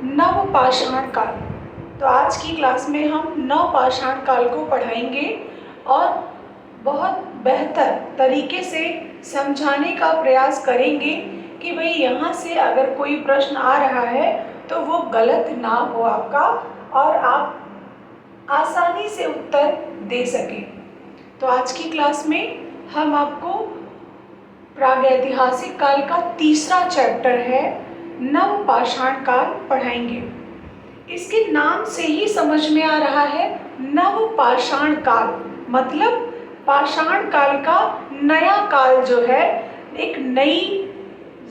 नवपाषाण काल। तो आज की क्लास में हम नवपाषाण काल को पढ़ाएंगे और बहुत बेहतर तरीके से समझाने का प्रयास करेंगे कि भाई यहाँ से अगर कोई प्रश्न आ रहा है तो वो गलत ना हो आपका और आप आसानी से उत्तर दे सकें। तो आज की क्लास में हम आपको प्रागैतिहासिक काल का तीसरा चैप्टर है नवपाषाण काल पढ़ाएंगे। इसके नाम से ही समझ में आ रहा है नवपाषाण काल मतलब पाषाण काल का नया काल जो है एक नई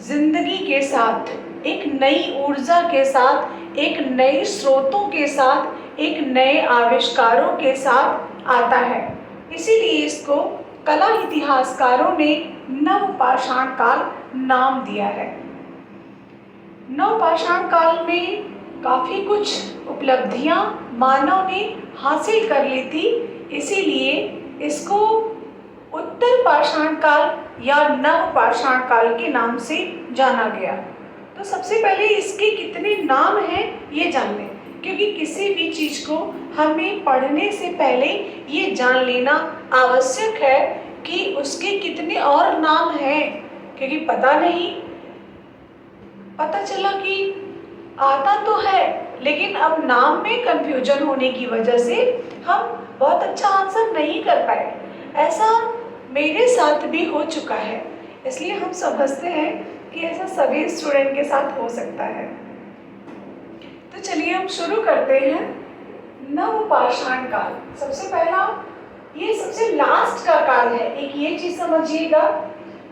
जिंदगी के साथ, एक नई ऊर्जा के साथ, एक नए स्रोतों के साथ, एक नए आविष्कारों के साथ आता है। इसीलिए इसको कला इतिहासकारों ने नवपाषाण काल नाम दिया है। नवपाषाण काल में काफ़ी कुछ उपलब्धियां मानव ने हासिल कर ली थी, इसीलिए इसको उत्तर पाषाण काल या नवपाषाण काल के नाम से जाना गया। तो सबसे पहले इसके कितने नाम हैं ये जान लें, क्योंकि किसी भी चीज़ को हमें पढ़ने से पहले ये जान लेना आवश्यक है कि उसके कितने और नाम हैं, क्योंकि पता चला कि आता तो है लेकिन अब नाम में कंफ्यूजन होने की वजह से हम बहुत अच्छा आंसर नहीं कर पाए। ऐसा मेरे साथ भी हो चुका है, इसलिए हम समझते हैं कि ऐसा सभी स्टूडेंट के साथ हो सकता है। तो चलिए हम शुरू करते हैं। नवपाषाण काल सबसे पहला, ये सबसे लास्ट का काल है। एक ये चीज समझिएगा,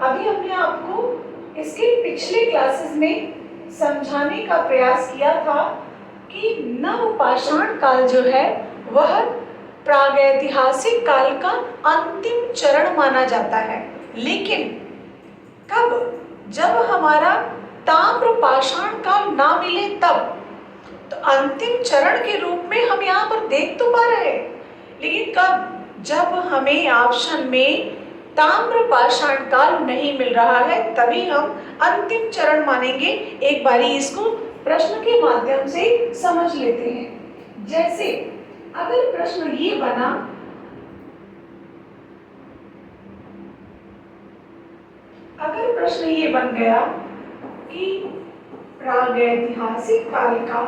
अभी हमने आपको इसके पिछले क्लासेस में समझाने का प्रयास किया था कि नवपाषाण काल जो है वह प्रागैतिहासिक काल का अंतिम चरण माना जाता है। लेकिन कब? जब हमारा ताम्रपाषाण काल ना मिले तब। तो अंतिम चरण के रूप में हम यहाँ पर देख तो पा रहे हैं, लेकिन कब? जब हमें ऑप्शन में ताम्रपाषाण काल नहीं मिल रहा है तभी हम अंतिम चरण मानेंगे। एक बारी इसको प्रश्न के माध्यम से समझ लेते हैं। जैसे अगर प्रश्न ये बना, अगर प्रश्न ये बन गया कि प्रागैतिहासिक काल का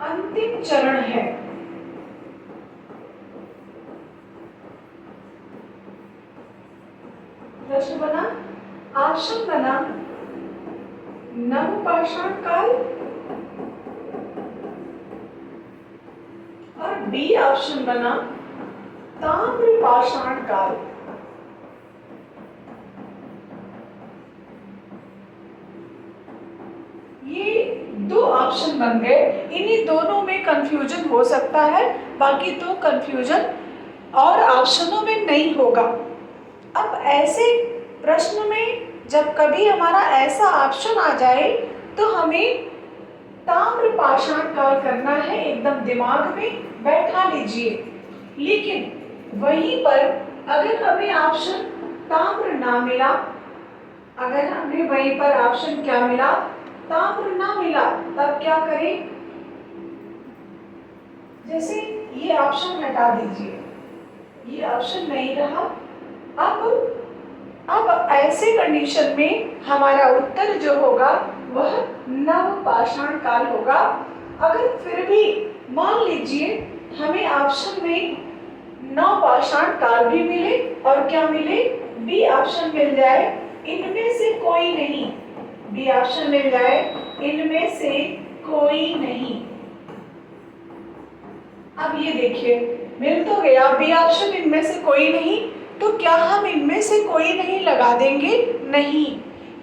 अंतिम चरण है, प्रश्न बना, ऑप्शन बना नवपाषाण काल और बी ऑप्शन बना ताम्रपाषाण काल। ये दो ऑप्शन बन गए। इन्हीं दोनों में कंफ्यूजन हो सकता है, बाकी तो कंफ्यूजन और ऑप्शनों में नहीं होगा। अब ऐसे प्रश्न में जब कभी हमारा ऐसा ऑप्शन आ जाए तो हमें ताम्रपाषाण काल करना है, एकदम दिमाग में बैठा लीजिए। लेकिन वहीं पर अगर हमें ऑप्शन ताम्र ना मिला, अगर हमें वहीं पर ऑप्शन क्या मिला, ताम्र ना मिला, तब क्या करें? जैसे ये ऑप्शन हटा दीजिए, ये ऑप्शन नहीं रहा। अब ऐसे कंडीशन में हमारा उत्तर जो होगा वह नवपाषाण काल होगा। अगर फिर भी मान लीजिए हमें ऑप्शन में नवपाषाण काल भी मिले और क्या मिले, बी ऑप्शन मिल जाए, इनमें से कोई नहीं, बी ऑप्शन मिल जाए, इनमें से कोई नहीं। अब ये देखिए मिल तो गया बी ऑप्शन, इनमें से कोई नहीं, तो क्या हम इनमें से कोई नहीं लगा देंगे? नहीं।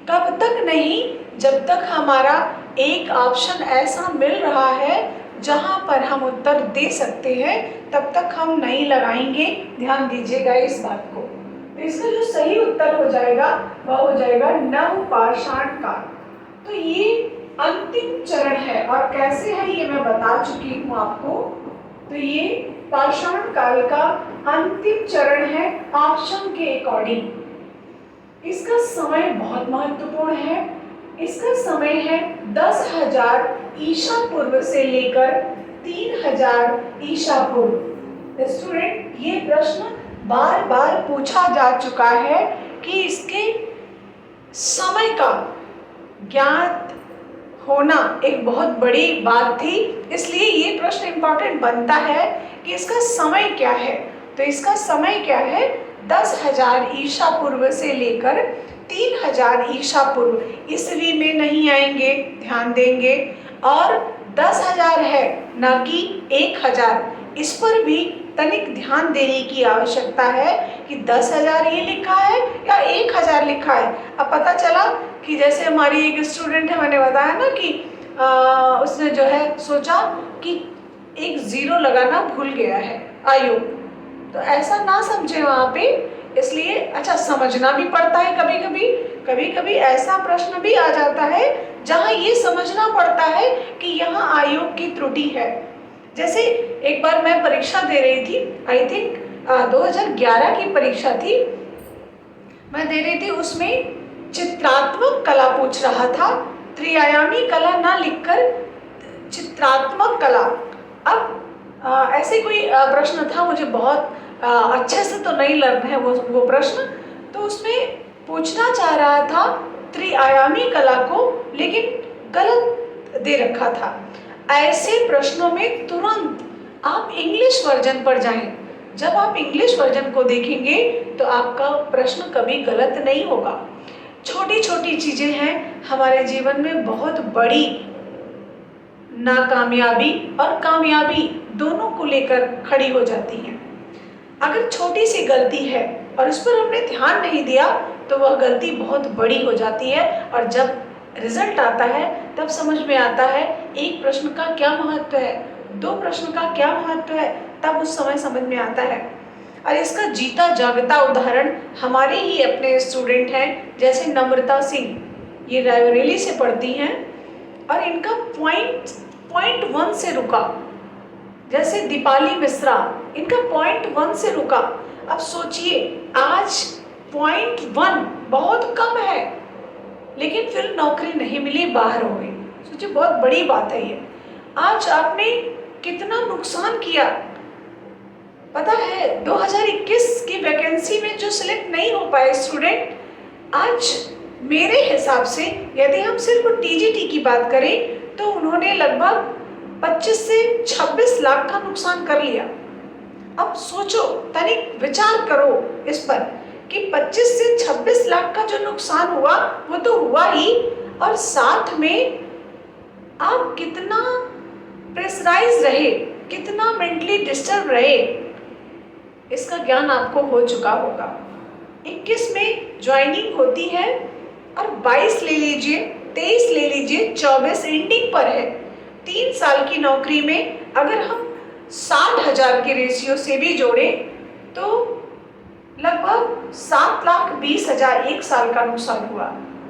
कब तक नहीं? जब तक हमारा एक ऑप्शन ऐसा मिल रहा है जहां पर हम उत्तर दे सकते हैं, तब तक हम नहीं लगाएंगे। ध्यान दीजिएगा इस बात को। तो इसका जो सही उत्तर हो जाएगा वह हो जाएगा नवपाषाण काल। तो ये अंतिम चरण है और कैसे है ये मैं बता चुकी हूँ आपको। तो ये पाषाण काल का अंतिम चरण है ऑप्शन के अकॉर्डिंग। इसका समय बहुत महत्वपूर्ण है। इसका समय है 10,000 ईसा पूर्व से लेकर 3,000 ईसा पूर्व। स्टूडेंट, ये प्रश्न बार बार पूछा जा चुका है कि इसके समय का ज्ञात होना एक बहुत बड़ी बात थी, इसलिए ये प्रश्न इंपॉर्टेंट बनता है कि इसका समय क्या है। तो इसका समय क्या है, 10,000 ईसा पूर्व से लेकर 3,000 ईसा पूर्व। ईस्वी में नहीं आएंगे, ध्यान देंगे। और 10,000 है, ना कि 1,000। इस पर भी तनिक ध्यान देने की आवश्यकता है कि 10,000 ये लिखा है या 1,000 लिखा है। अब पता चला कि जैसे हमारी एक स्टूडेंट है, मैंने बताया ना कि उसने जो है सोचा कि एक 0 लगाना भूल गया है आयु। तो ऐसा ना समझे वहाँ पे, इसलिए अच्छा समझना भी पड़ता है। कभी कभी ऐसा प्रश्न भी आ जाता है जहाँ ये समझना पड़ता है कि यहाँ आयोग की त्रुटि है। जैसे एक बार मैं परीक्षा दे रही थी, आई थिंक 2011 की परीक्षा थी, मैं दे रही थी। उसमें चित्रात्मक कला पूछ रहा था, त्रिआयामी कला ना लिखकर चित्रात्मक कला। अब ऐसे कोई प्रश्न था, मुझे बहुत अच्छे से तो नहीं लग रहा है वो प्रश्न। तो उसमें पूछना चाह रहा था त्रिआयामी कला को, लेकिन गलत दे रखा था। ऐसे प्रश्नों में तुरंत आप इंग्लिश वर्जन पर जाएं। जब आप इंग्लिश वर्जन को देखेंगे तो आपका प्रश्न कभी गलत नहीं होगा। छोटी छोटी चीजें हैं हमारे जीवन में बहुत बड़ी नाकामयाबी और कामयाबी दोनों को लेकर खड़ी हो जाती हैं। अगर छोटी सी गलती है और उस पर हमने ध्यान नहीं दिया तो वह गलती बहुत बड़ी हो जाती है, और जब रिजल्ट आता है तब समझ में आता है एक प्रश्न का क्या महत्व है, 2 प्रश्न का क्या महत्व है, तब उस समय समझ में आता है। और इसका जीता जागता उदाहरण हमारे ही अपने स्टूडेंट हैं, जैसे नम्रता सिंह, ये रायबरेली से पढ़ती हैं और इनका पॉइंट 1 से रुका। जैसे दीपाली मिश्रा, इनका पॉइंट 1 से रुका। अब सोचिए, आज पॉइंट 1 बहुत कम है, लेकिन फिर नौकरी नहीं मिली, बाहर हो गई। सोचिए, बहुत बड़ी बात है ये। आज आपने कितना नुकसान किया। पता है 2021 की वैकेंसी में जो सिलेक्ट नहीं हो पाए स्टूडेंट, आज मेरे हिसाब से यदि हम सिर्फ टीजीटी की बात करें तो उन्होंने लगभग 25 से 26 लाख का नुकसान कर लिया। अब सोचो, तनिक विचार करो इस पर कि 25 से 26 लाख का जो नुकसान हुआ वो तो हुआ ही, और साथ में आप कितना प्रेशराइज रहे, कितना मेंटली डिस्टर्ब रहे, इसका ज्ञान आपको हो चुका होगा। 21 में ज्वाइनिंग होती है और 22 ले लीजिए, 23 ले लीजिए, 24 एंडिंग पर है। 3 साल की नौकरी में अगर हम 60,000 के रेशियो से भी जोड़ें तो लगभग 7,20,000 एक साल का नुकसान हुआ,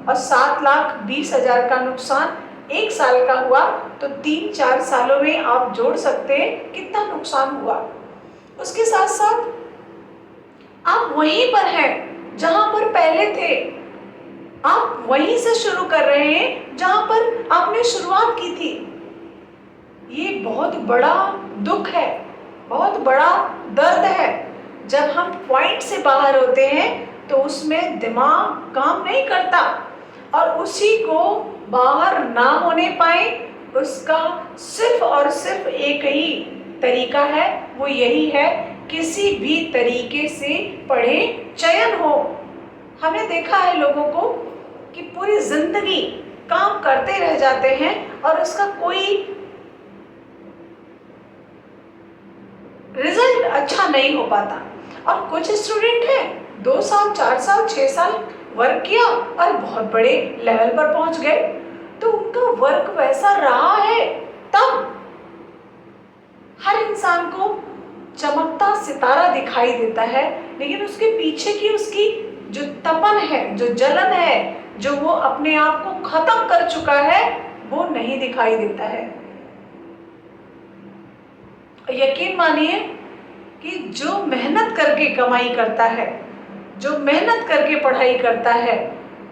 और 7,20,000 का नुकसान एक साल का हुआ तो 3-4 सालों में आप जोड़ सकते हैं कितना नुकसान हुआ। उसके साथ साथ आप वहीं पर हैं जहां पर पहले थे, आप वहीं से शुरू कर रहे हैं जहां पर आपने शुरुआत की थी। ये बहुत बड़ा दुख है, बहुत बड़ा दर्द है। जब हम पॉइंट से बाहर होते हैं तो उसमें दिमाग काम नहीं करता, और उसी को बाहर ना होने पाए उसका सिर्फ और सिर्फ एक ही तरीका है, वो यही है किसी भी तरीके से पढ़े, चयन हो। हमने देखा है लोगों को कि पूरी जिंदगी काम करते रह जाते हैं और उसका कोई रिजल्ट अच्छा नहीं हो पाता। और कुछ स्टूडेंट हैं 2 साल, 4 साल, 6 साल वर्क किया और बहुत बड़े लेवल पर पहुंच गए, तो उनका वर्क वैसा रहा है। तब हर इंसान को चमकता सितारा दिखाई देता है, लेकिन उसके पीछे की उसकी जो तपन है, जो जलन है, जो वो अपने आप को खत्म कर चुका है, वो नहीं दिखाई देता है। यकीन मानिए कि जो मेहनत करके कमाई करता है जो मेहनत करके पढ़ाई करता है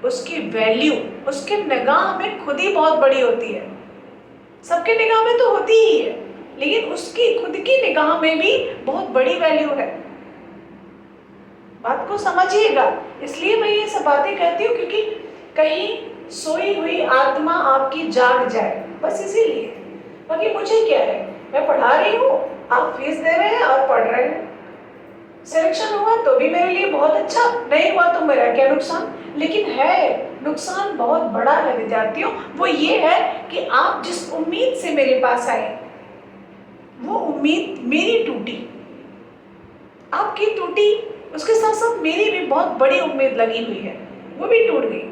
उसकी वैल्यू उसके निगाह में खुद ही बहुत बड़ी होती है। सबके निगाह में तो होती ही है, लेकिन उसकी खुद की निगाह में भी बहुत बड़ी वैल्यू है। बात को समझिएगा। इसलिए मैं ये सब बातें कहती हूँ क्योंकि कहीं सोई हुई आत्मा आपकी जाग जाए, बस इसीलिए। बाकी मुझे क्या है, मैं पढ़ा रही हूँ, आप फीस दे रहे हैं और पढ़ रहे हैं। सिलेक्शन हुआ तो भी मेरे लिए बहुत अच्छा, नहीं हुआ तो मेरा क्या नुकसान। लेकिन है नुकसान बहुत बड़ा है विद्यार्थियों, वो ये है कि आप जिस उम्मीद से मेरे पास आए वो उम्मीद मेरी टूटी, आपकी टूटी, उसके साथ साथ मेरी भी बहुत बड़ी उम्मीद लगी हुई है, वो भी टूट गई।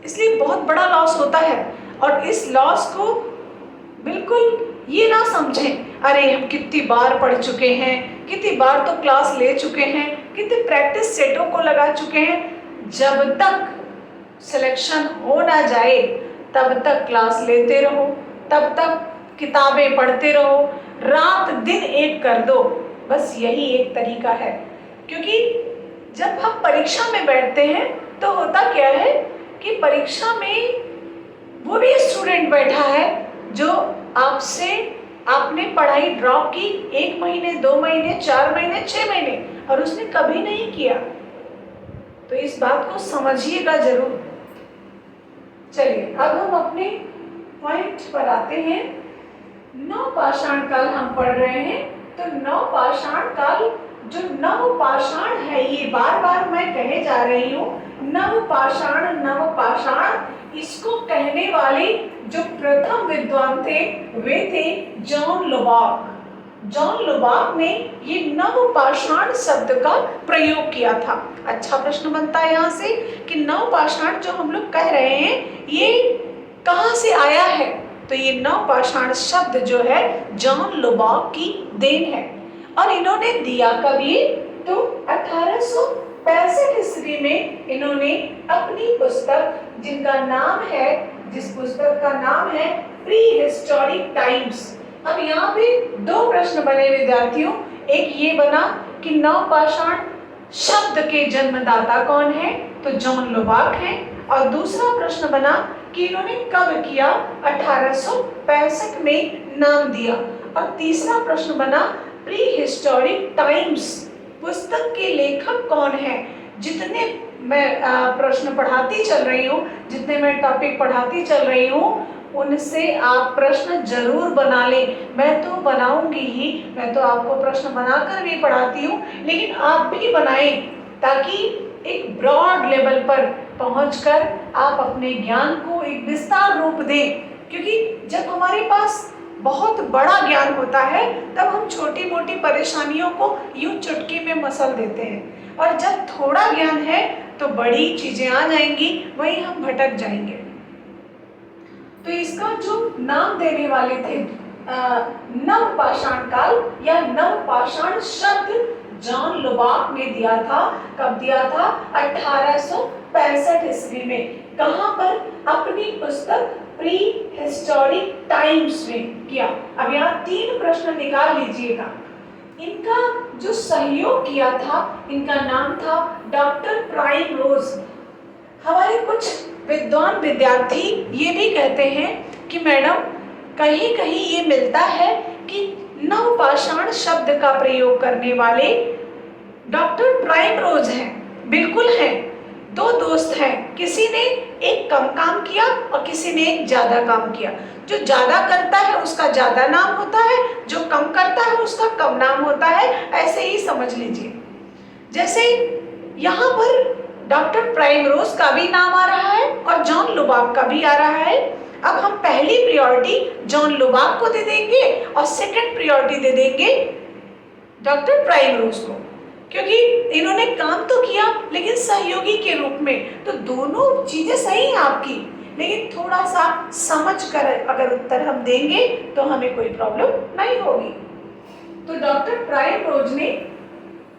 इसलिए बहुत बड़ा लॉस होता है। और इस लॉस को बिल्कुल ये ना समझें, अरे हम कितनी बार पढ़ चुके हैं, कितनी बार तो क्लास ले चुके हैं, कितने प्रैक्टिस सेटों को लगा चुके हैं। जब तक सिलेक्शन हो ना जाए तब तक क्लास लेते रहो, तब तक किताबें पढ़ते रहो, रात दिन एक कर दो, बस यही एक तरीका है। क्योंकि जब हम परीक्षा में बैठते हैं तो होता क्या है कि परीक्षा में वो भी स्टूडेंट बैठा है जो आपसे आपने पढ़ाई ड्रॉप की 1 महीने, 2 महीने, 4 महीने, 6 महीने, और उसने कभी नहीं किया। तो इस बात को समझिएगा जरूर। चलिए अब हम अपने पॉइंट पर आते हैं। नव पाषाण काल हम पढ़ रहे हैं। तो नव पाषाण काल, जो नव पाषाण है, ये बार बार मैं कहे जा रही हूँ, नव पाषाण, इसको कहने वाले जो प्रथम विद्वान थे वे थे जॉन लुबाक। जॉन लुबाक ने ये नव पाषाण शब्द का प्रयोग किया था। अच्छा प्रश्न बनता है यहाँ से कि नव पाषाण जो हम लोग कह रहे हैं ये कहाँ से आया है। तो ये नव पाषाण शब्द जो है जॉन लुबाक की देन है। और इन्होंने दिया कभी तो 1865 ईस्वी में इन्होंने अपनी पुस्तक, जिनका नाम है, जिस पुस्तक का नाम है प्री हिस्टोरिक टाइम्स। अब यहाँ पे 2 प्रश्न बने विद्यार्थियों। एक ये बना कि नव पाषाण शब्द के जन्मदाता कौन है, तो जॉन लुबाक है। और दूसरा प्रश्न बना कि इन्होंने कब किया, 1865 में नाम दिया। और तीसरा प्रश्न बना प्री हिस्टोरिक टाइम्स पुस्तक के लेखक कौन है। जितने मैं प्रश्न पढ़ाती चल रही हूँ, जितने मैं टॉपिक पढ़ाती चल रही हूँ, उनसे आप प्रश्न जरूर बना लें। मैं तो बनाऊंगी ही, मैं तो आपको प्रश्न बनाकर भी पढ़ाती हूँ, लेकिन आप भी बनाएं ताकि एक ब्रॉड लेवल पर पहुंचकर आप अपने ज्ञान को एक विस्तार रूप दें। क्योंकि जब हमारे पास बहुत बड़ा ज्ञान होता है तब हम छोटी मोटी परेशानियों को यूं चुटकी में मसल देते हैं, और जब थोड़ा ज्ञान है तो बड़ी चीजें आ जाएंगी, वहीं हम भटक जाएंगे। तो इसका जो नाम देने वाले थे नव पाषाण काल या नव पाषाण शब्द जॉन लुबाक ने दिया था। कब दिया था, 1865 ईस्वी में। कहां पर, अपनी पुस्तक प्री हिस्टोरिक टाइम्स में किया। अब यहाँ 3 प्रश्न निकाल लीजिएगा। इनका जो सहयोग किया था, इनका नाम था डॉक्टर प्राइम रोज। हमारे कुछ विद्वान विद्यार्थी ये भी कहते हैं कि मैडम कहीं कहीं ये मिलता है कि नव पाषाण शब्द का प्रयोग करने वाले डॉक्टर प्राइम रोज हैं। बिल्कुल हैं, 2 दोस्त हैं, किसी ने एक कम काम किया और किसी ने एक ज्यादा काम किया। जो ज्यादा करता है उसका ज्यादा नाम होता है, जो कम करता है उसका कम नाम होता है। ऐसे ही समझ लीजिए। जैसे यहाँ पर डॉक्टर प्राइम रोज का भी नाम आ रहा है और जॉन लुबाक का भी आ रहा है। अब हम पहली प्रायोरिटी जॉन लुबाक को दे देंगे और सेकंड प्रायोरिटी दे देंगे डॉक्टर प्राइम रोज को, क्योंकि इन्होंने काम तो किया लेकिन सहयोगी के रूप में। तो दोनों चीजें सही हैं आपकी, लेकिन थोड़ा सा समझ कर अगर उत्तर हम देंगे तो हमें कोई प्रॉब्लम नहीं होगी। तो डॉक्टर प्राइम रोज ने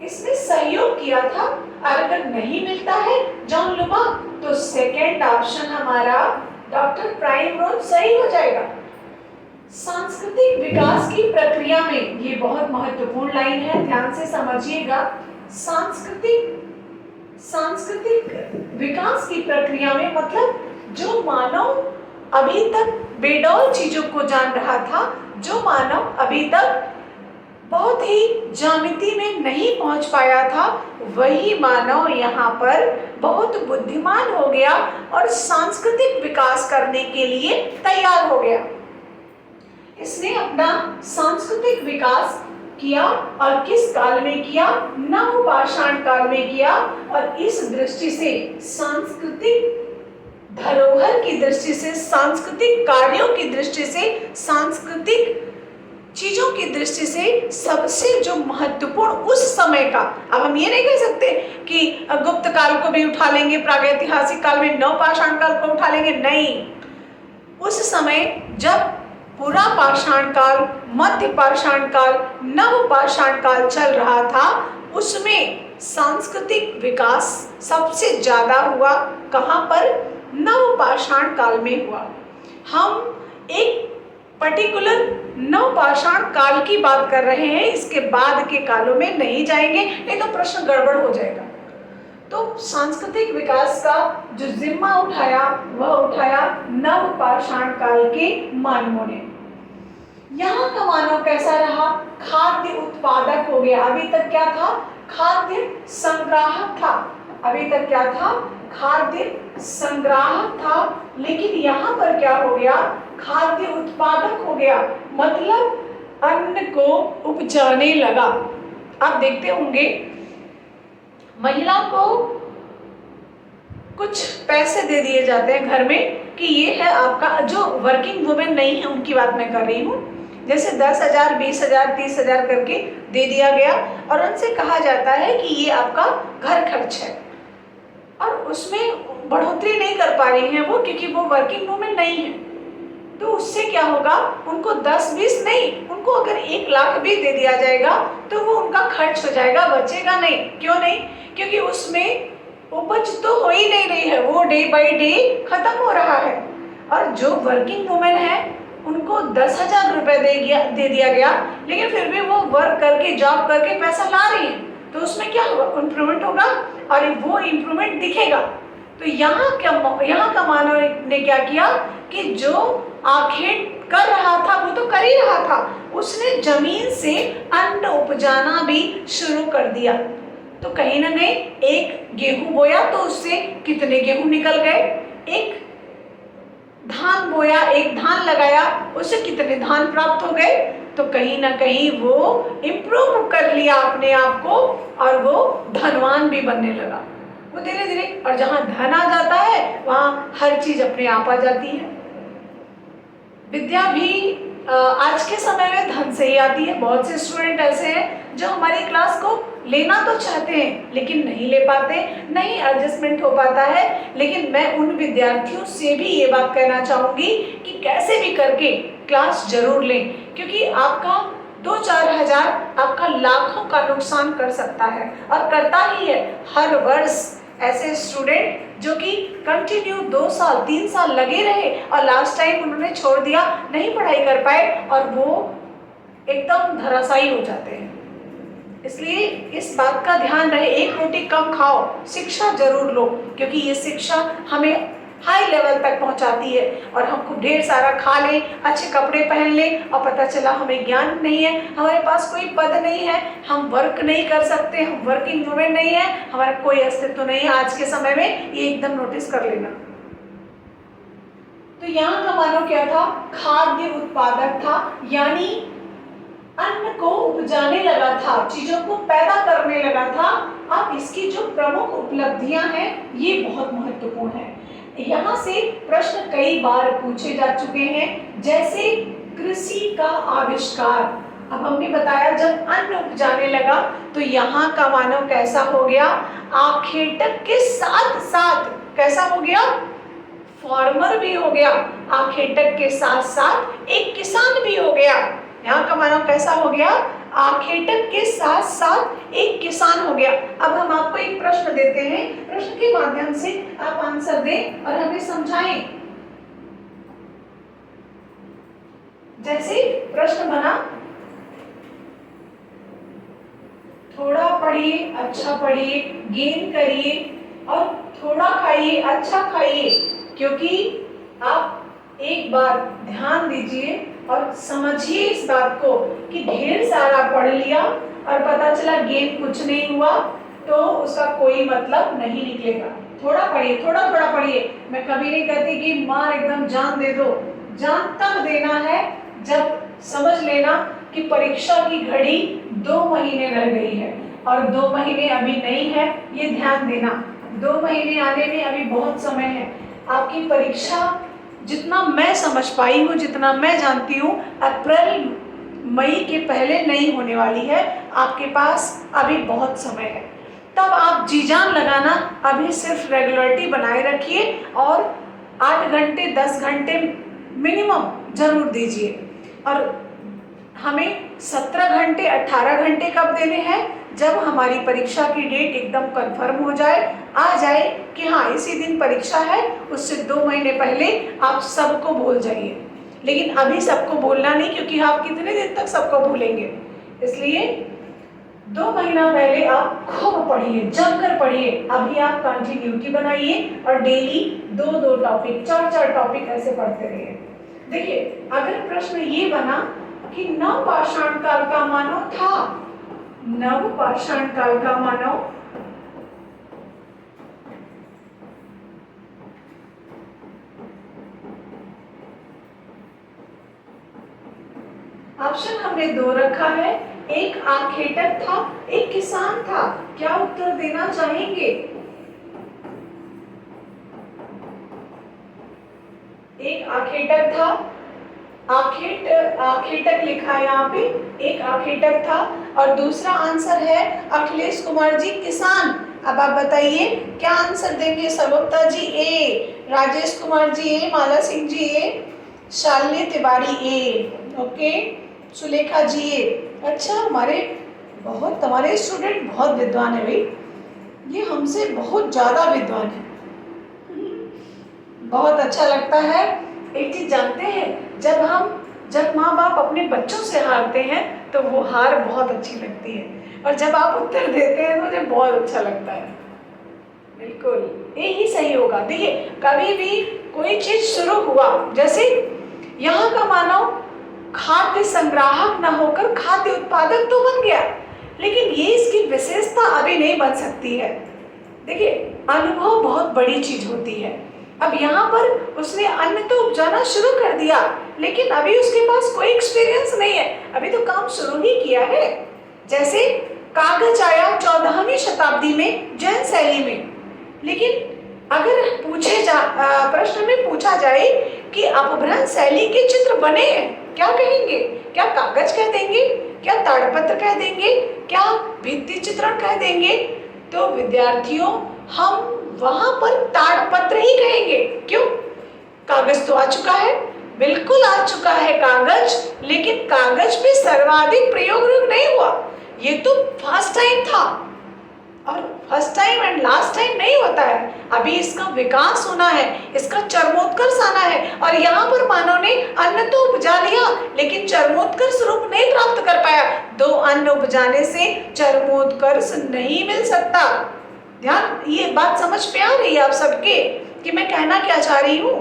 इसमें सहयोग किया था। और अगर नहीं मिलता है जॉन लुबाक तो सेकेंड ऑप्शन हमारा डॉक्टर प्राइम रोज सही हो जाएगा। सांस्कृतिक विकास की प्रक्रिया में, ये बहुत महत्वपूर्ण लाइन है, ध्यान से समझिएगा। सांस्कृतिक विकास की प्रक्रिया में मतलब जो मानव अभी तक बेडौल चीजों को जान रहा था, जो मानव अभी तक बहुत ही ज्यामिति में नहीं पहुंच पाया था, वही मानव यहाँ पर बहुत बुद्धिमान हो गया और सांस्कृतिक विकास करने के लिए तैयार हो गया। इसने अपना सांस्कृतिक विकास किया और किस काल में किया? नवपाषाण काल में किया। और इस दृष्टि से सांस्कृतिक धरोहर की दृष्टि से, सांस्कृतिक कार्यों की दृष्टि से, सांस्कृतिक चीजों की दृष्टि से सबसे जो महत्वपूर्ण उस समय का, अब हम ये नहीं कह सकते कि गुप्त काल को भी उठा लेंगे, प्रागैतिहासिक काल में नवपाषाण काल को उठा लेंगे, नहीं। उस समय जब पूरा पाषाण काल, मध्य पाषाण काल, नवपाषाण काल चल रहा था, उसमें सांस्कृतिक विकास सबसे ज्यादा हुआ। कहाँ पर? नवपाषाण काल में हुआ। हम एक पर्टिकुलर नवपाषाण काल की बात कर रहे हैं, इसके बाद के कालों में नहीं जाएंगे, नहीं तो प्रश्न गड़बड़ हो जाएगा। तो सांस्कृतिक विकास का जो जिम्मा उठाया वह उठाया नवपाषाण काल के मानवों ने। यहाँ का मानव कैसा रहा? खाद्य उत्पादक हो गया। अभी तक क्या था? खाद्य संग्राहक था। अभी तक क्या था? खाद्य संग्राहक था। लेकिन यहाँ पर क्या हो गया? खाद्य उत्पादक हो गया, मतलब अन्न को उपजाने लगा। आप देखते होंगे महिला को कुछ पैसे दे दिए जाते हैं घर में कि ये है आपका, जो वर्किंग वुमेन नहीं है उनकी बात मैं कर रही हूँ, जैसे 10,000, 20,000, 30,000 करके दे दिया गया और उनसे कहा जाता है कि ये आपका घर खर्च है। और उसमें बढ़ोतरी नहीं कर पा रही हैं वो, क्योंकि वो वर्किंग वुमेन नहीं है। तो उससे क्या होगा? उनको 10-20 नहीं, उनको अगर 1 लाख भी दे दिया जाएगा तो वो उनका खर्च हो जाएगा, बचेगा नहीं। क्यों नहीं? क्योंकि उसमें उपज तो हो ही नहीं रही है, वो डे बाय डे खत्म हो रहा है। और जो वर्किंग वुमेन है उनको 10,000 रुपए दे दिया गया, लेकिन फिर भी वो वर्क करके, जॉब करके पैसा ला रही है, तो उसमें क्या होगा? इम्प्रूवमेंट होगा और वो इम्प्रूवमेंट दिखेगा। तो यहाँ का मानव ने क्या किया कि जो आखेट कर रहा था वो तो कर ही रहा था, उसने जमीन से अन्न उपजाना भी शुरू कर दिया। तो कहीं ना कहीं एक गेहूं बोया तो उससे कितने गेहूं निकल गए, एक धान बोया, एक धान लगाया, उससे कितने धान प्राप्त हो गए। तो कहीं ना कहीं वो इम्प्रूव कर लिया अपने आप को और वो धनवान भी बनने लगा। वो धीरे धीरे, और जहाँ धन आ जाता है वहाँ हर चीज अपने आप आ जाती है। विद्या भी आज के समय में धन से ही आती है। बहुत से स्टूडेंट ऐसे हैं जो हमारी क्लास को लेना तो चाहते हैं लेकिन नहीं ले पाते, नहीं एडजस्टमेंट हो पाता है। लेकिन मैं उन विद्यार्थियों से भी ये बात कहना चाहूँगी कि कैसे भी करके क्लास जरूर लें, क्योंकि आपका 2-4 हज़ार आपका लाखों का नुकसान कर सकता है और करता ही है। हर वर्ष ऐसे स्टूडेंट जो कि कंटिन्यू 2 साल 3 साल लगे रहे और लास्ट टाइम उन्होंने छोड़ दिया, नहीं पढ़ाई कर पाए और वो एकदम धराशायी हो जाते हैं। इसलिए इस बात का ध्यान रहे, एक रोटी कम खाओ, शिक्षा जरूर लो, क्योंकि ये शिक्षा हमें हाई लेवल तक पहुंचाती है। और हमको ढेर सारा खा लें, अच्छे कपड़े पहन लें और पता चला हमें ज्ञान नहीं है, हमारे पास कोई पद नहीं है, हम वर्क नहीं कर सकते, हम वर्किंग वुमेन नहीं है, हमारा कोई अस्तित्व नहीं है आज के समय में, ये एकदम नोटिस कर लेना। तो यहाँ का मानव क्या था? खाद्य उत्पादक था, यानी अन्न को उपजाने लगा था, चीजों को पैदा करने लगा था। अब इसकी जो प्रमुख उपलब्धियां हैं ये बहुत महत्वपूर्ण है। यहाँ से प्रश्न कई बार पूछे जा चुके हैं, जैसे कृषि का आविष्कार। अब हमने बताया जब अन्न उपजाने लगा तो यहाँ का मानव कैसा हो गया? आखेटक के साथ साथ कैसा हो गया? फार्मर भी हो गया। आखेटक के साथ साथ एक किसान भी हो गया। यहाँ का मानव कैसा हो गया? आखेटक के साथ साथ एक किसान हो गया। अब हम आपको एक प्रश्न देते हैं, प्रश्न के माध्यम से आप आंसर दें और हमें समझाएं। जैसे प्रश्न बना, थोड़ा पढ़िए, अच्छा पढ़िए, गेन करिए और थोड़ा खाइए, अच्छा खाइए। क्योंकि आप एक बार ध्यान दीजिए और समझिए इस बात को कि ढेर सारा पढ़ लिया और पता चला गेन कुछ नहीं हुआ तो उसका कोई मतलब नहीं निकलेगा। थोड़ा पढ़िए, थोड़ा थोड़ा पढ़िए। मैं कभी नहीं कहती कि मार एकदम जान दे दो। जान तब देना है जब समझ लेना कि परीक्षा की घड़ी 2 महीने रह गई है और 2 महीने अभी नहीं है, ये ध्यान देना। 2 महीने आने में अभी बहुत समय है। आपकी परीक्षा जितना मैं समझ पाई हूँ, जितना मैं जानती हूँ, अप्रैल मई के पहले नहीं होने वाली है। आपके पास अभी बहुत समय है, तब आप जी जान लगाना। अभी सिर्फ रेगुलरिटी बनाए रखिए और 8 घंटे 10 घंटे मिनिमम जरूर दीजिए। और हमें 17 घंटे 18 घंटे कब देने हैं? जब हमारी परीक्षा की डेट एकदम कंफर्म हो जाए, आ जाए कि हाँ इसी दिन परीक्षा है, उससे 2 महीने पहले आप सबको भूल जाइए। लेकिन अभी सबको भूलना नहीं, क्योंकि आप कितने दिन तक सबको भूलेंगे। इसलिए 2 महीना पहले आप खूब पढ़िए, जमकर पढ़िए। अभी आप कंटिन्यूटी बनाइए और डेली 2-2 टॉपिक, 4-4 टॉपिक ऐसे पढ़ते रहिए। देखिए, अगर प्रश्न ये बना कि नव पाषाण काल का मानव था, नव पाषाण काल का मानव ऑप्शन हमने 2 रखा है। एक आखेटक था, एक किसान था। क्या उत्तर देना चाहेंगे? एक आखेटक था, आखेटक लिखा है यहाँ पे, एक आखेटक था। और दूसरा आंसर है अखिलेश कुमार जी किसान। अब आप बताइए क्या आंसर देंगे? सर्वोत्ता जी ए, राजेश कुमार जी ए, माला सिंह जी ए, शालिनी तिवारी ए, ओके, सुलेखा जी ए। अच्छा, हमारे स्टूडेंट बहुत विद्वान है भाई, ये हमसे बहुत ज्यादा विद्वान है। बहुत अच्छा लगता है। एक चीज जानते हैं, जब माँ बाप अपने बच्चों से हारते हैं तो वो हार बहुत अच्छी लगती है, और जब आप उत्तर देते हैं तो मुझे बहुत अच्छा लगता है। बिल्कुल यही सही होगा। देखिए, कभी भी कोई चीज शुरू हुआ, जैसे यहाँ का मानव खाद्य संग्राहक न होकर खाद्य उत्पादक तो बन गया, लेकिन ये इसकी विशेषता अभी नहीं बन सकती है। देखिए, अनुभव बहुत बड़ी चीज होती है। अब यहाँ पर उसने अन्न तो उपजाना शुरू कर दिया, लेकिन अभी उसके पास कोई एक्सपीरियंस नहीं है, अभी तो काम शुरू ही किया है। जैसे कागज आया 14वीं शताब्दी में जैन शैली में, लेकिन अगर प्रश्न में पूछा जाए कि अपभ्रंश शैली के चित्र बने हैं, क्या कहेंगे? क्या कागज कह देंगे? क्या ताड़पत्र कह देंगे? क्या भित्ति चित्रण कह देंगे? तो विद्यार्थियों, हम वहां पर ताड़पत्र ही कहेंगे। क्यों? कागज तो आ चुका है, बिल्कुल आ चुका है कागज, लेकिन कागज पे सर्वाधिक प्रयोग नहीं हुआ। ये तो फर्स्ट टाइम था, और first time and last time नहीं होता है। अभी इसका विकास होना है, इसका चरमोत्कर्ष आना है। और यहाँ पर मानव ने अन्न तो उपजा लिया, लेकिन चरमोत्कर्ष रूप नहीं प्राप्त कर पाया। 2 अन्न उपजाने से चरमोत्कर्ष नहीं मिल सकता। ध्यान, ये बात समझ में आ रही है आप सबके कि मैं कहना क्या चाह रही हूँ?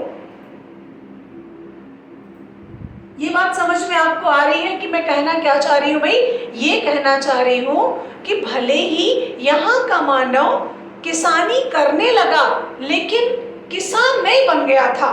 ये बात समझ में आपको आ रही है कि मैं कहना क्या चाह रही हूँ? भाई, ये कहना चाह रही हूँ कि भले ही यहाँ का मानव किसानी करने लगा, लेकिन किसान नहीं बन गया था।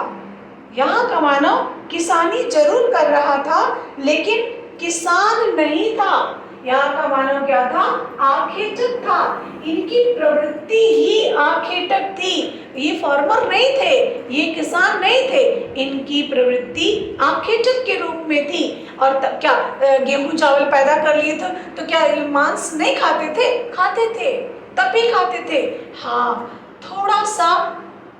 यहाँ का मानव किसानी जरूर कर रहा था, लेकिन किसान नहीं था। यहाँ का मानव क्या था? आखेटक था। इनकी प्रवृत्ति ही आखेटक थी। ये फार्मर नहीं थे, ये किसान नहीं थे, इनकी प्रवृत्ति आखेटक के रूप में थी। और क्या गेहूं चावल पैदा कर लिए थे तो क्या मांस नहीं खाते थे? खाते थे, तब भी खाते थे। हाँ, थोड़ा सा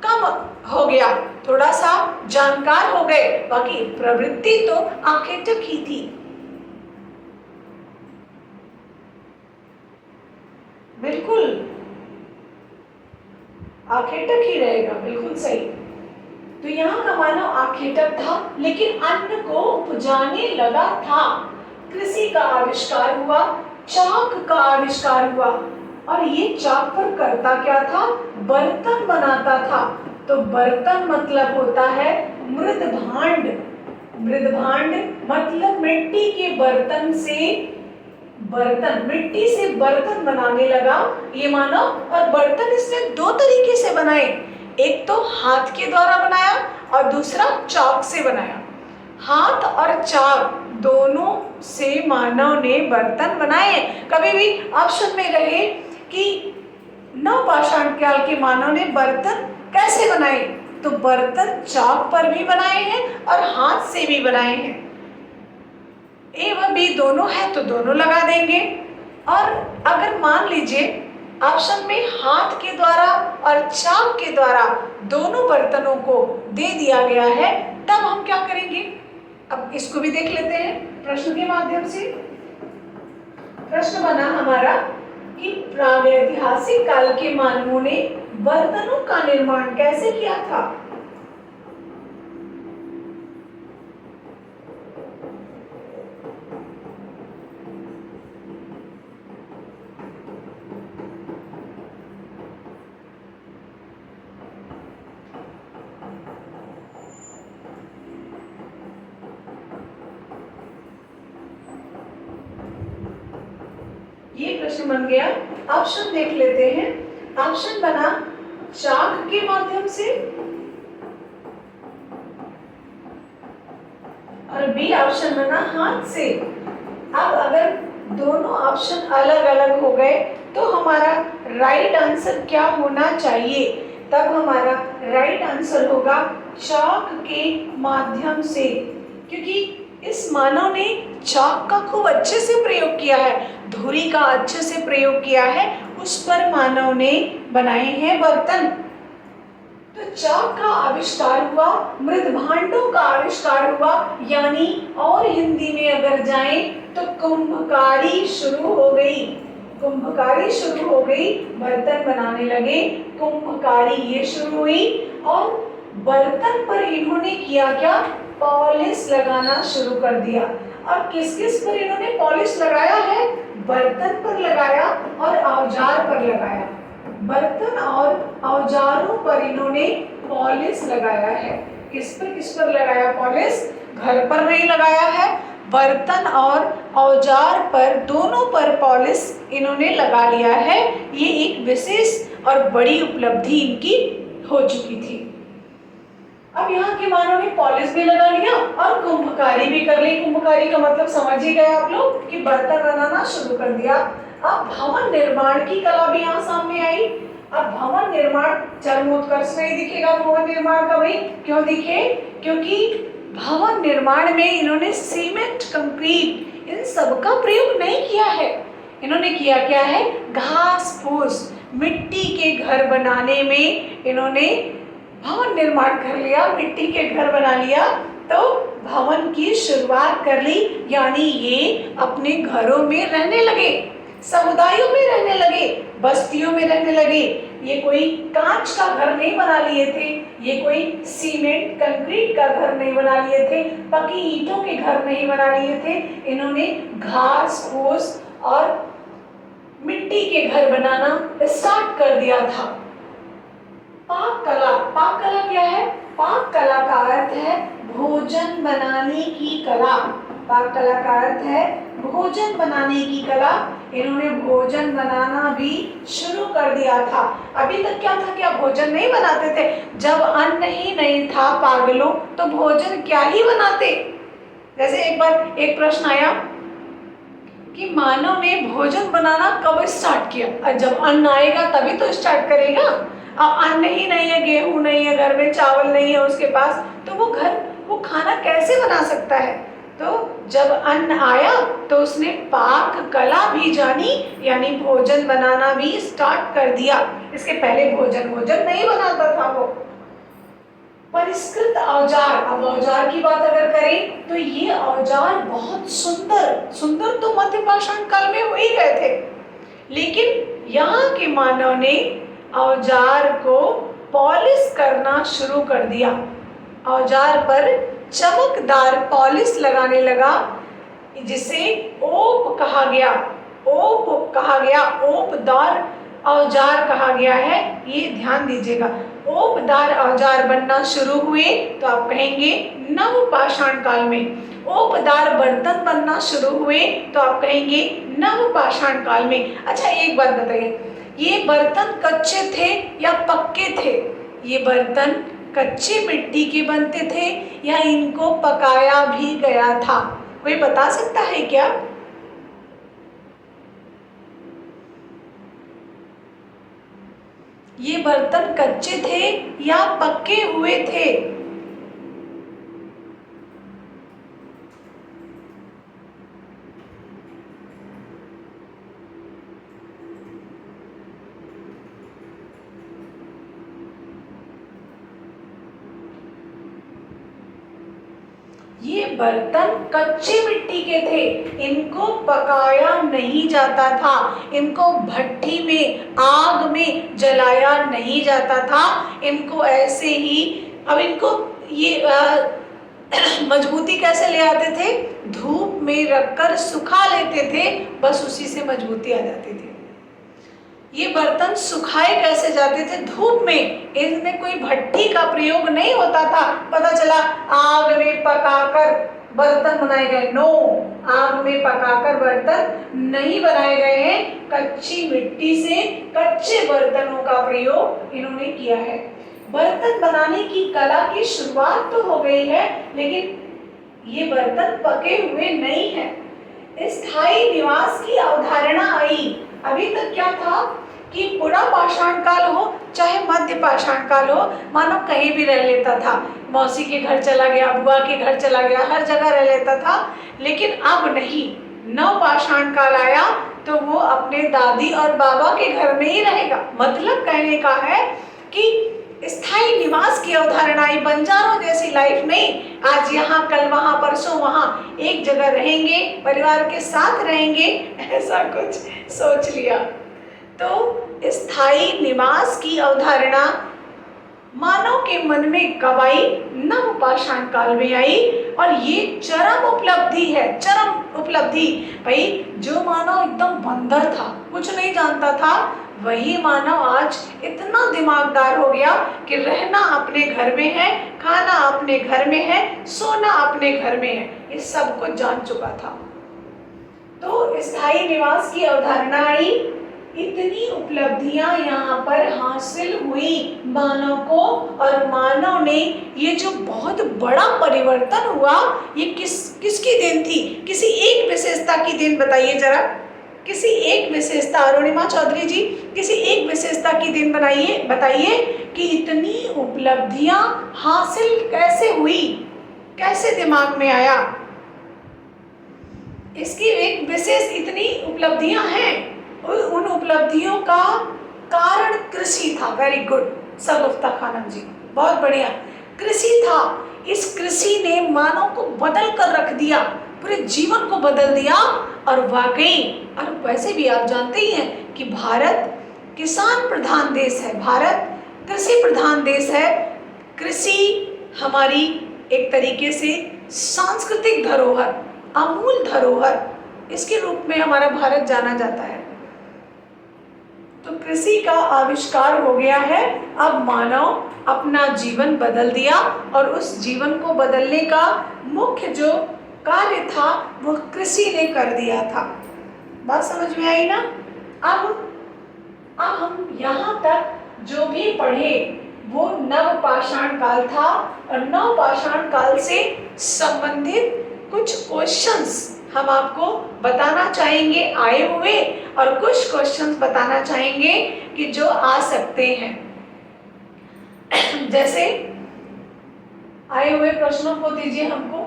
कम हो गया, थोड़ा सा जानकार हो गए, बाकी प्रवृत्ति तो आखेटक ही थी। बिल्कुल आखेटक ही रहेगा, बिल्कुल सही। तो तो यहाँ का मानव आखेटक था, लेकिन अन्न को उपजाने लगा था। कृषि का आविष्कार हुआ, चाक का आविष्कार हुआ, और ये चाक पर करता क्या था? बर्तन बनाता था। तो बर्तन मतलब होता है मृद भांड। मृद भांड मतलब मिट्टी के बर्तन से मिट्टी से बर्तन बनाने लगा ये मानव। और बर्तन इसने दो तरीके से बनाए, एक तो हाथ के द्वारा बनाया और दूसरा चाक से बनाया। हाथ और चाक दोनों से मानव ने बर्तन बनाए। कभी भी ऑप्शन में रहे कि नवपाषाण काल के मानव ने बर्तन कैसे बनाए, तो बर्तन चाक पर भी बनाए हैं और हाथ से भी बनाए हैं। ए व बी दोनों है तो दोनों लगा देंगे। और अगर मान लीजिए ऑप्शन में हाथ के द्वारा और चाक के द्वारा दोनों बर्तनों को दे दिया गया है, तब हम क्या करेंगे? अब इसको भी देख लेते हैं प्रश्न के माध्यम से। प्रश्न बना हमारा कि प्रागैतिहासिक काल के मानवों ने बर्तनों का निर्माण कैसे किया था? ये प्रश्न बन गया। ऑप्शन देख लेते हैं। ऑप्शन बना चाक के माध्यम से और बी ऑप्शन बना हाथ से। अब अगर दोनों ऑप्शन अलग अलग हो गए तो हमारा राइट आंसर क्या होना चाहिए? तब हमारा राइट आंसर होगा चाक के माध्यम से, क्योंकि इस मानव ने चाक का खूब अच्छे से प्रयोग किया है, धुरी का अच्छे से प्रयोग किया है, उस पर मानव ने बनाए हैं बर्तन। तो चाक का आविष्कार हुआ, मृद भांडों का आविष्कार हुआ, यानी और हिंदी में अगर जाएं तो कुंभकारी शुरू हो गई। कुंभकारी शुरू हो गई, बर्तन बनाने लगे, कुंभकारी ये शुरू हुई। और बर्तन पर इन्होंने किया क्या? पॉलिश लगाना शुरू कर दिया। और किस किस पर इन्होंने पॉलिश लगाया है? बर्तन पर लगाया और औजार पर लगाया। बर्तन और औजारों पर इन्होंने पॉलिश लगाया है। किस पर लगाया पॉलिश? घर पर नहीं लगाया है, बर्तन और औजार पर दोनों पर पॉलिश इन्होंने लगा लिया है। ये एक विशेष और बड़ी उपलब्धि इनकी हो चुकी थी। अब यहाँ के मानव ने पॉलिश भी लगा लिया और कुंभकारी भी कर ली। कुंभकारी का मतलब समझ ही गए आप लोग कि बर्तन बनाना शुरू कर दिया। अब भवन निर्माण की कला भी यहाँ सामने आई। अब भवन निर्माण चरमोत्कर्ष में ही दिखेगा भवन निर्माण का। भाई क्यों दिखे? क्योंकि भवन निर्माण में इन्होंने सीमेंट, कंक्रीट इन सब का प्रयोग नहीं किया है। इन्होंने किया क्या है? घास फूस, मिट्टी के घर बनाने में इन्होंने भवन निर्माण कर लिया, मिट्टी के घर बना लिया, तो भवन की शुरुआत कर ली। यानी ये अपने घरों में रहने लगे, समुदायों में रहने लगे, बस्तियों में रहने लगे। ये कोई कांच का घर नहीं बना लिए थे, ये कोई सीमेंट कंक्रीट का घर नहीं बना लिए थे, पक्की ईंटों के घर नहीं बना लिए थे। इन्होंने घास फूस और मिट्टी के घर बनाना स्टार्ट कर दिया था। पाक कला, पाक कला क्या है? पाक कला का अर्थ है भोजन बनाने की कला। पाक कला का अर्थ है भोजन बनाने की कला। इन्होंने भोजन बनाना भी शुरू कर दिया था। अभी तक क्या था? क्या भोजन नहीं बनाते थे? जब अन्न ही नहीं था पागलों, तो भोजन क्या ही बनाते। जैसे एक बार एक प्रश्न आया कि मानव ने भोजन बनाना कब स्टार्ट किया? और जब अन्न आएगा तभी तो स्टार्ट करेगा। अब अन्न ही नहीं है, गेहूं नहीं है घर में, चावल नहीं है उसके पास, तो वो खाना कैसे बना सकता है? तो जब अन्न आया तो उसने पाक कला भी जानी, यानी भोजन बनाना भी स्टार्ट कर दिया। इसके पहले भोजन नहीं बनाता था वो। परिष्कृत औजार, अब औजार की बात अगर करें तो ये औजार बहुत सुंदर तो मध्य पाषाण काल में हो ही गए थे, लेकिन यहाँ के मानव ने औजार को पॉलिश करना शुरू कर दिया। औजार पर चमकदार पॉलिश लगाने लगा, जिसे ओप कहा गया। ओप कहा गया, ओपदार औजार कहा गया है, ये ध्यान दीजिएगा। ओपदार औजार बनना शुरू हुए तो आप कहेंगे नवपाषाण काल में। ओपदार बर्तन बनना शुरू हुए तो आप कहेंगे नवपाषाण काल में। अच्छा एक बात बताइए, ये बर्तन कच्चे थे या पक्के थे? ये बर्तन कच्चे मिट्टी के बनते थे या इनको पकाया भी गया था? कोई बता सकता है क्या? ये बर्तन कच्चे थे या पके हुए थे? ये बर्तन कच्चे मिट्टी के थे, इनको पकाया नहीं जाता था, इनको भट्टी में आग में जलाया नहीं जाता था, इनको ऐसे ही। अब इनको ये मजबूती कैसे ले आते थे? धूप में रखकर सुखा लेते थे, बस उसी से मजबूती आ जाती थी। ये बर्तन सुखाए कैसे जाते थे? धूप में। इसमें कोई भट्टी का प्रयोग नहीं होता था। पता चला आग में पकाकर बर्तन बनाए गए, नो, आग में पकाकर बर्तन नहीं बनाए गए हैं। कच्ची मिट्टी से कच्चे बर्तनों का प्रयोग इन्होंने किया है। बर्तन बनाने की कला की शुरुआत तो हो गई है, लेकिन ये बर्तन पके हुए नहीं है। स्थायी निवास की अवधारणा आई। अभी तक क्या था कि पूरा पाषाण काल हो चाहे मध्य पाषाण काल हो, मानव कहीं भी रह लेता था। मौसी के घर चला गया, बुआ के घर चला गया, हर जगह रह लेता था। लेकिन अब नहीं, नव पाषाण काल आया तो वो अपने दादी और बाबा के घर में ही रहेगा। मतलब कहने का है कि स्थायी निवास की अवधारणा आई। बंजारों जैसी लाइफ नहीं, आज यहाँ कल वहाँ परसों वहाँ, एक जगह रहेंगे, परिवार के साथ रहेंगे, ऐसा कुछ सोच लिया। तो स्थायी निवास की अवधारणा मानव के मन में कब आई? नवपाषाण काल में आई। और ये चरम उपलब्धि है, चरम उपलब्धि। भाई जो मानव एकदम बंदर था, कुछ नहीं जानता था, वही मानव आज इतना दिमागदार हो गया कि रहना अपने घर में है, खाना अपने घर में है, सोना अपने घर में है, ये सब कुछ जान चुका था। तो स्थायी निवास की अवधारणा आई। इतनी उपलब्धियां यहाँ पर हासिल हुई मानव को, और मानव ने ये जो बहुत बड़ा परिवर्तन हुआ, ये किसकी देन थी? किसी एक विशेषता की देन बताइए जरा, किसी एक विशेषता। अरुणिमा चौधरी जी, किसी एक विशेषता की देन बताइए कि इतनी उपलब्धियां हासिल कैसे हुई, कैसे दिमाग में आया? इसकी एक विशेष इतनी उपलब्धियां हैं। उन उपलब्धियों का कारण कृषि था। वेरी गुड सगुफ्ता खानम जी, बहुत बढ़िया। कृषि था। इस कृषि ने मानव को बदल कर रख दिया, पूरे जीवन को बदल दिया। और वाकई, और वैसे भी आप जानते ही हैं कि भारत किसान प्रधान देश है, भारत कृषि प्रधान देश है। कृषि हमारी एक तरीके से सांस्कृतिक धरोहर, अमूल धरोहर, इसके रूप में हमारा भारत जाना जाता है। तो कृषि का आविष्कार हो गया है। अब मानव अपना जीवन बदल दिया, और उस जीवन को बदलने का मुख्य जो कार्य था वो कृषि ने कर दिया था। बात समझ में आई ना? अब हम यहाँ तक जो भी पढ़े वो नवपाषाण काल था, और नवपाषाण काल से संबंधित कुछ क्वेश्चंस हम आपको बताना चाहेंगे आए हुए, और कुछ क्वेश्चंस बताना चाहेंगे कि जो आ सकते हैं। जैसे आए हुए प्रश्नों को दीजिए हमको।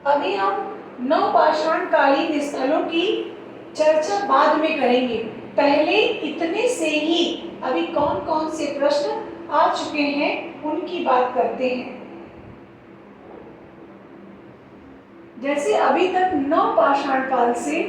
अभी हम नवपाषाण कालीन स्थलों की चर्चा बाद में करेंगे। पहले इतने से ही अभी कौन कौन से प्रश्न आ चुके हैं उनकी बात करते हैं। जैसे अभी तक नवपाषाण काल से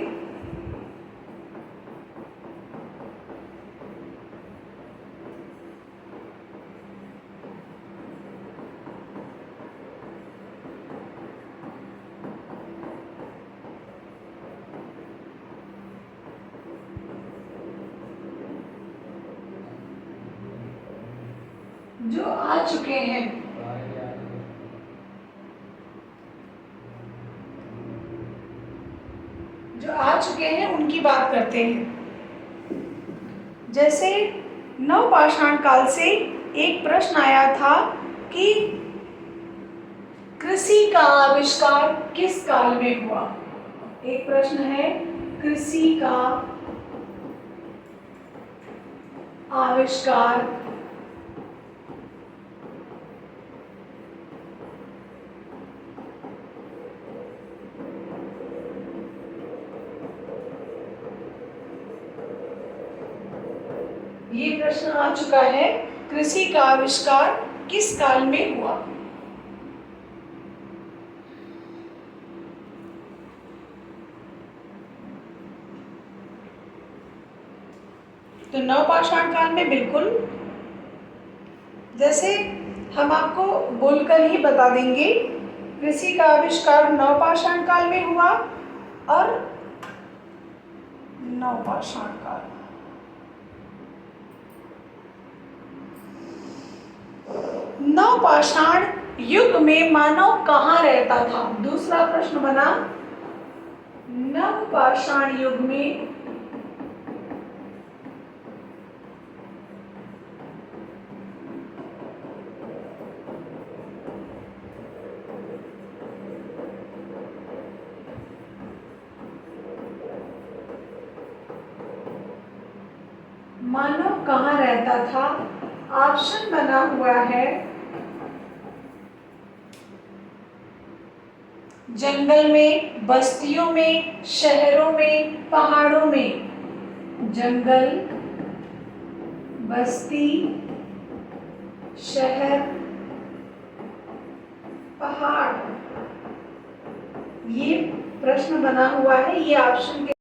आ चुके हैं, जो आ चुके हैं उनकी बात करते हैं। जैसे नवपाषाण काल से एक प्रश्न आया था कि कृषि का आविष्कार किस काल में हुआ। एक प्रश्न है, कृषि का आविष्कार ये प्रश्न आ चुका है, कृषि का आविष्कार किस काल में हुआ। तो नवपाषाण काल में बिल्कुल, जैसे हम आपको बोलकर ही बता देंगे, कृषि का आविष्कार नवपाषाण काल में हुआ और नवपाषाण काल, नवपाषाण युग में मानव कहाँ रहता था। दूसरा प्रश्न बना, नवपाषाण युग में मानव कहाँ रहता था। ऑप्शन बना हुआ है, जंगल में, बस्तियों में, शहरों में, पहाड़ों में। जंगल, बस्ती, शहर, पहाड़, ये प्रश्न बना हुआ है, ये ऑप्शन के